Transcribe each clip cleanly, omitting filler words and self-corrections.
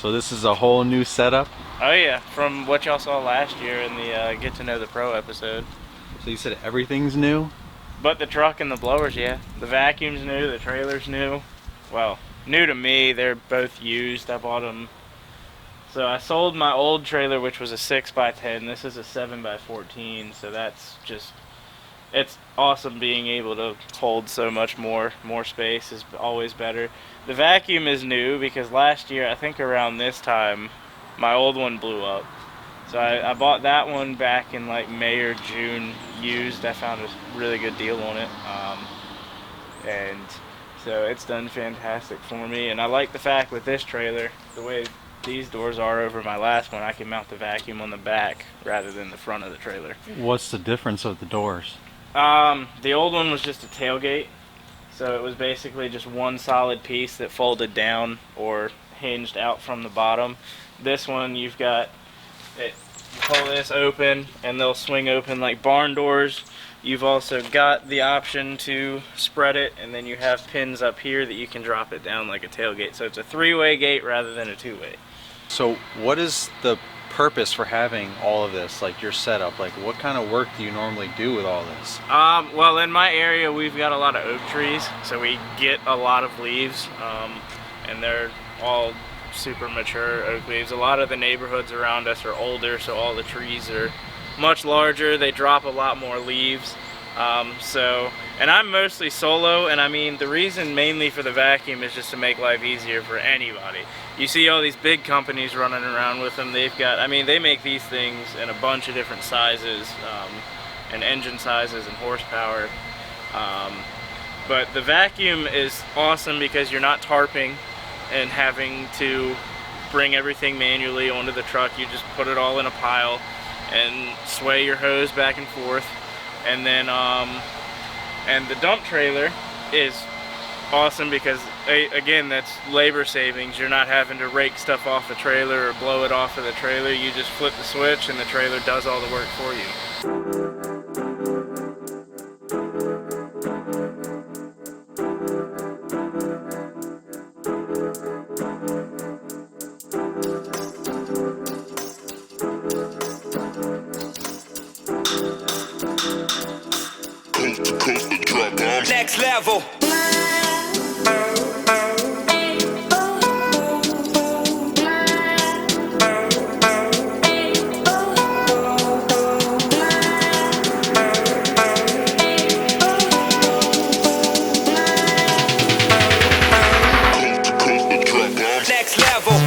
So this is a whole new setup? Oh yeah, from what y'all saw last year in the Get to Know the Pro episode. So you said everything's new? But the truck and the blowers, yeah. The vacuum's new, the trailer's new. Well, new to me, they're both used. I bought them. So I sold my old trailer, which was a 6x10. This is a 7x14, so that's just, it's awesome being able to hold so much more space is always better. The vacuum is new because last year, I think around this time, my old one blew up. So I bought that one back in like May or June used. I found a really good deal on it. And so it's done fantastic for me. And I like the fact with this trailer, the way these doors are over my last one, I can mount the vacuum on the back rather than the front of the trailer. What's the difference of the doors? The old one was just a tailgate. So it was basically just one solid piece that folded down or hinged out from the bottom. This one, you've got it, you pull this open and they'll swing open like barn doors. You've also got the option to spread it, and then you have pins up here that you can drop it down like a tailgate. So it's a three-way gate rather than a two-way. So what is the purpose for having all of this, like your setup? Like what kind of work do you normally do with all this? Well, in my area we've got a lot of oak trees, so we get a lot of leaves, and they're all super mature oak leaves. A lot of the neighborhoods around us are older, so all the trees are much larger. They drop a lot more leaves. And I'm mostly solo, and I mean the reason mainly for the vacuum is just to make life easier for anybody. You see all these big companies running around with them. They've got, I mean, they make these things in a bunch of different sizes, and engine sizes and horsepower. But the vacuum is awesome because you're not tarping and having to bring everything manually onto the truck. You just put it all in a pile and sway your hose back and forth. And then and the dump trailer is awesome because again, that's labor savings. You're not having to rake stuff off the trailer or blow it off of the trailer. You just flip the switch and the trailer does all the work for you. Next level. Next level.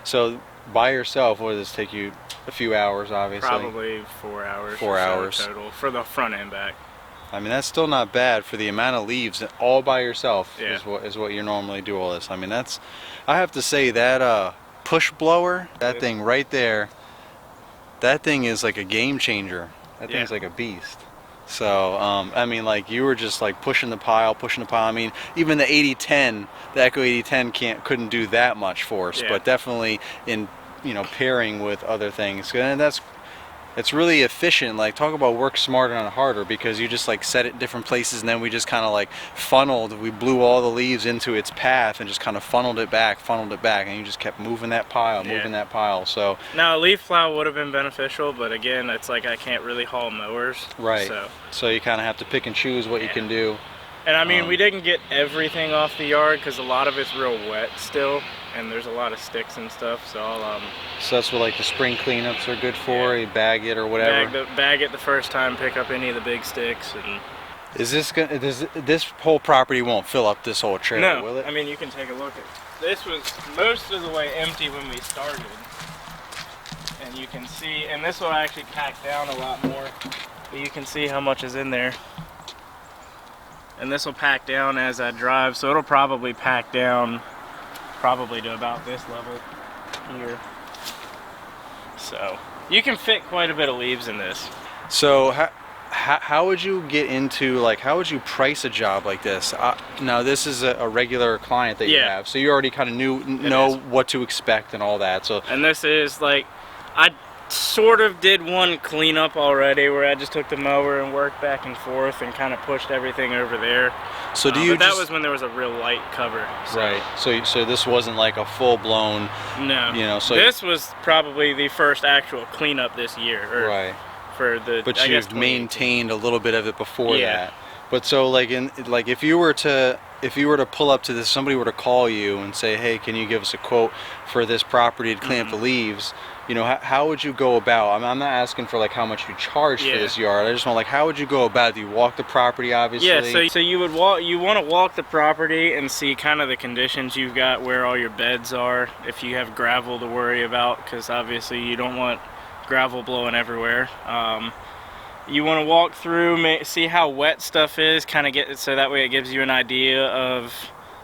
So by yourself, what does this take you? A few hours, obviously. Probably 4 hours. 4 hours total for the front and back. I mean, that's still not bad for the amount of leaves all by yourself. Yeah. Is what you normally do all this. I mean, that's, I have to say that push blower, that thing right there, that thing is like a game changer. That thing's like a beast. So, I mean, like, you were just like pushing the pile. I mean, even the 8010, the Echo 8010 couldn't do that much force, but definitely in, you know, pairing with other things. And it's really efficient. Like, talk about work smarter and harder, because you just like set it in different places, and then we just kind of like we blew all the leaves into its path and just kind of funneled it back, and you just kept moving that pile, So now a leaf plow would have been beneficial, but again, it's like I can't really haul mowers. Right. So you kind of have to pick and choose what you can do. And I mean, we didn't get everything off the yard because a lot of it's real wet still, and there's a lot of sticks and stuff. So I'll So that's what like the spring cleanups are good for. You bag it or whatever. Bag it the first time, pick up any of the big sticks, and. Is this gonna? This whole property won't fill up this whole trailer, will it? I mean, you can take a look at. This was most of the way empty when we started, and you can see. And this will actually pack down a lot more, but you can see how much is in there. And this will pack down as I drive, so it'll probably pack down to about this level here. So you can fit quite a bit of leaves in this. So how would you get into, like, how would you price a job like this? Now this is a regular client that you have, so you already kind of know what to expect and all that. So, and this is like, I sort of did one cleanup already where I just took the mower and worked back and forth and kind of pushed everything over there. So do you? But that was when there was a real light cover. So. Right. So this wasn't like a full blown. No. You know. So this was probably the first actual cleanup this year. Right. For the. But you've maintained a little bit of it before that. But so like if you were to pull up to this, somebody were to call you and say, hey, can you give us a quote for this property to clean up the leaves? You know, how would you go about? I'm not asking for like how much you charge for this yard. I just want, like, how would you go about it? Do you walk the property, obviously? Yeah, so you would walk. You want to walk the property and see kind of the conditions you've got, where all your beds are. If you have gravel to worry about, because obviously you don't want gravel blowing everywhere. You want to walk through, see how wet stuff is, kind of get it so that way it gives you an idea of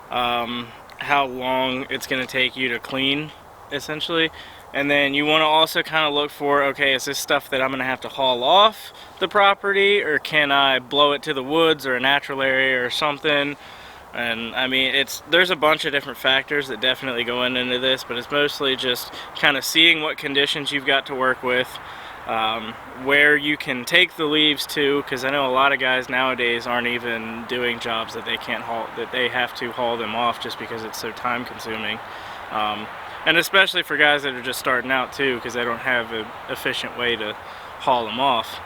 how long it's going to take you to clean, essentially. And then you want to also kind of look for, okay, is this stuff that I'm going to have to haul off the property, or can I blow it to the woods or a natural area or something? And I mean, there's a bunch of different factors that definitely go into this, but it's mostly just kind of seeing what conditions you've got to work with, where you can take the leaves to, because I know a lot of guys nowadays aren't even doing jobs that they can't haul, that they have to haul them off just because it's so time consuming. And especially for guys that are just starting out too, because they don't have an efficient way to haul them off.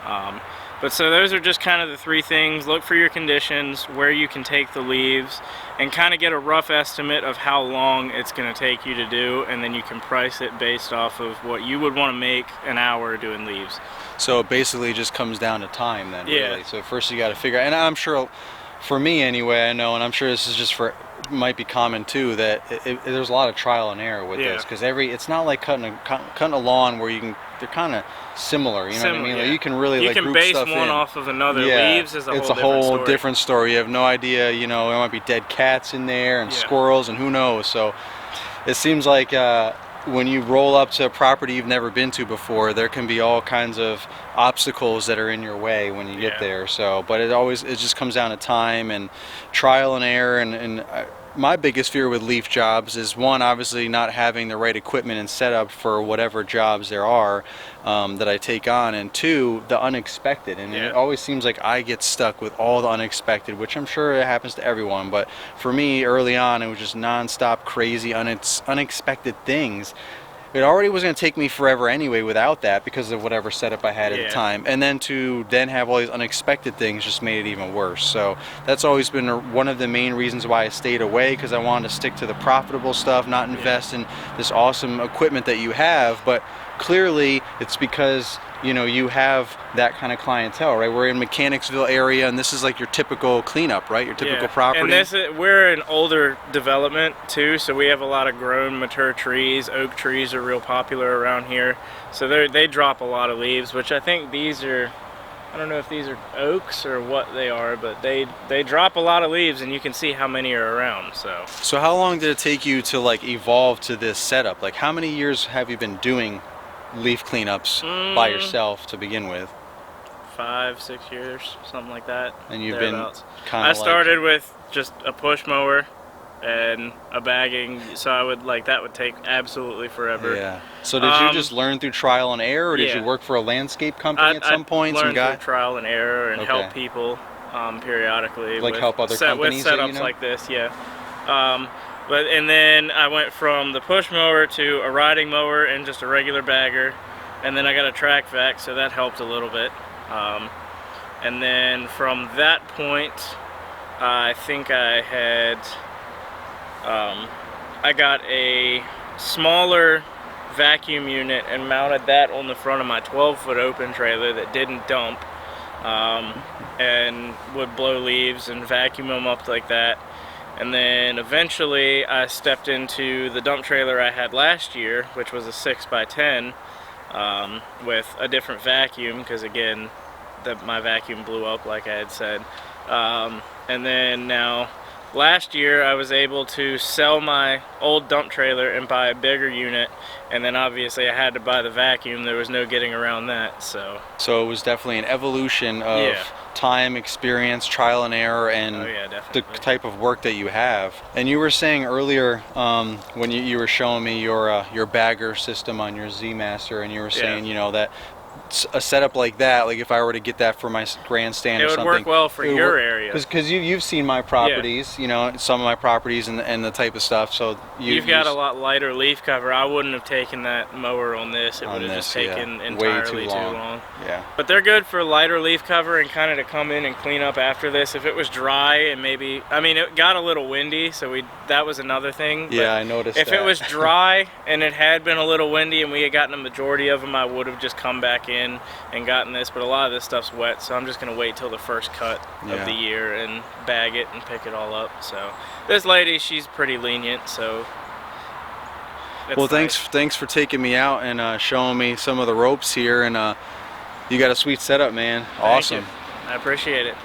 But so those are just kind of the three things. Look for your conditions, where you can take the leaves, and kind of get a rough estimate of how long it's going to take you to do, and then you can price it based off of what you would want to make an hour doing leaves. So it basically just comes down to time then, really. So first you got to figure out, and I'm sure, for me anyway, I know, and I'm sure this is just might be common too, that there's a lot of trial and error with this, because it's not like cutting a lawn where they're kind of similar, you know what I mean? Like, you can really like group stuff in. You can base one off of another. Leaves is it's a whole different story. You have no idea, you know, there might be dead cats in there and squirrels and who knows. So it seems like when you roll up to a property you've never been to before, there can be all kinds of obstacles that are in your way when you get there. So, but it just comes down to time and trial and error. And my biggest fear with leaf jobs is, one, obviously not having the right equipment and setup for whatever jobs there are that I take on, and two, the unexpected. And it always seems like I get stuck with all the unexpected, which I'm sure it happens to everyone, but for me early on it was just non-stop crazy unexpected things. It already was going to take me forever anyway without that, because of whatever setup I had at the time. And then to have all these unexpected things just made it even worse. So that's always been one of the main reasons why I stayed away, because I wanted to stick to the profitable stuff, not invest in this awesome equipment that you have. But clearly it's because, you know, you have that kind of clientele, right? We're in Mechanicsville area, and this is like your typical cleanup, right? Your typical property. And we're an older development too, so we have a lot of grown, mature trees. Oak trees are real popular around here, so they drop a lot of leaves, which I think these are, I don't know if these are oaks or what they are, but they drop a lot of leaves, and you can see how many are around. So how long did it take you to like evolve to this setup? Like, how many years have you been doing leaf cleanups by yourself to begin with? 5-6 years, something like that. And you've been kind I of started with just a push mower and a bagging, so I would that would take absolutely forever. Yeah. So did you just learn through trial and error, or did you work for a landscape company at some point? I learned through trial and error and help people periodically. Like help other companies with setups like this, yeah. And then I went from the push mower to a riding mower and just a regular bagger, and then I got a track vac, so that helped a little bit. And then from that point, I think I had, I got a smaller vacuum unit and mounted that on the front of my 12-foot open trailer that didn't dump, and would blow leaves and vacuum them up like that. And then eventually I stepped into the dump trailer I had last year, which was a 6x10, with a different vacuum, because again, my vacuum blew up like I had said. And then now, last year I was able to sell my old dump trailer and buy a bigger unit, and then obviously I had to buy the vacuum. There was no getting around that. So it was definitely an evolution of time, experience, trial and error, and the type of work that you have. And you were saying earlier, when you were showing me your bagger system on your Z Master, and you were saying, you know, that a setup like that, like if I were to get that for my grandstand or something, it would work well for your area. Because you've seen my properties, you know, some of my properties and the type of stuff. So you've got a lot lighter leaf cover. I wouldn't have taken that mower on this. It would have just taken entirely too long. Yeah. But they're good for lighter leaf cover and kind of to come in and clean up after this. If it was dry and maybe, I mean, it got a little windy, so that was another thing. Yeah, I noticed that. If it was dry and it had been a little windy and we had gotten a majority of them, I would have just come back in and gotten this, but a lot of this stuff's wet, so I'm just going to wait till the first cut of the year and bag it and pick it all up. So this lady, she's pretty lenient, so well, thanks for taking me out and showing me some of the ropes here, and you got a sweet setup, man. Awesome. Thank you. I appreciate it.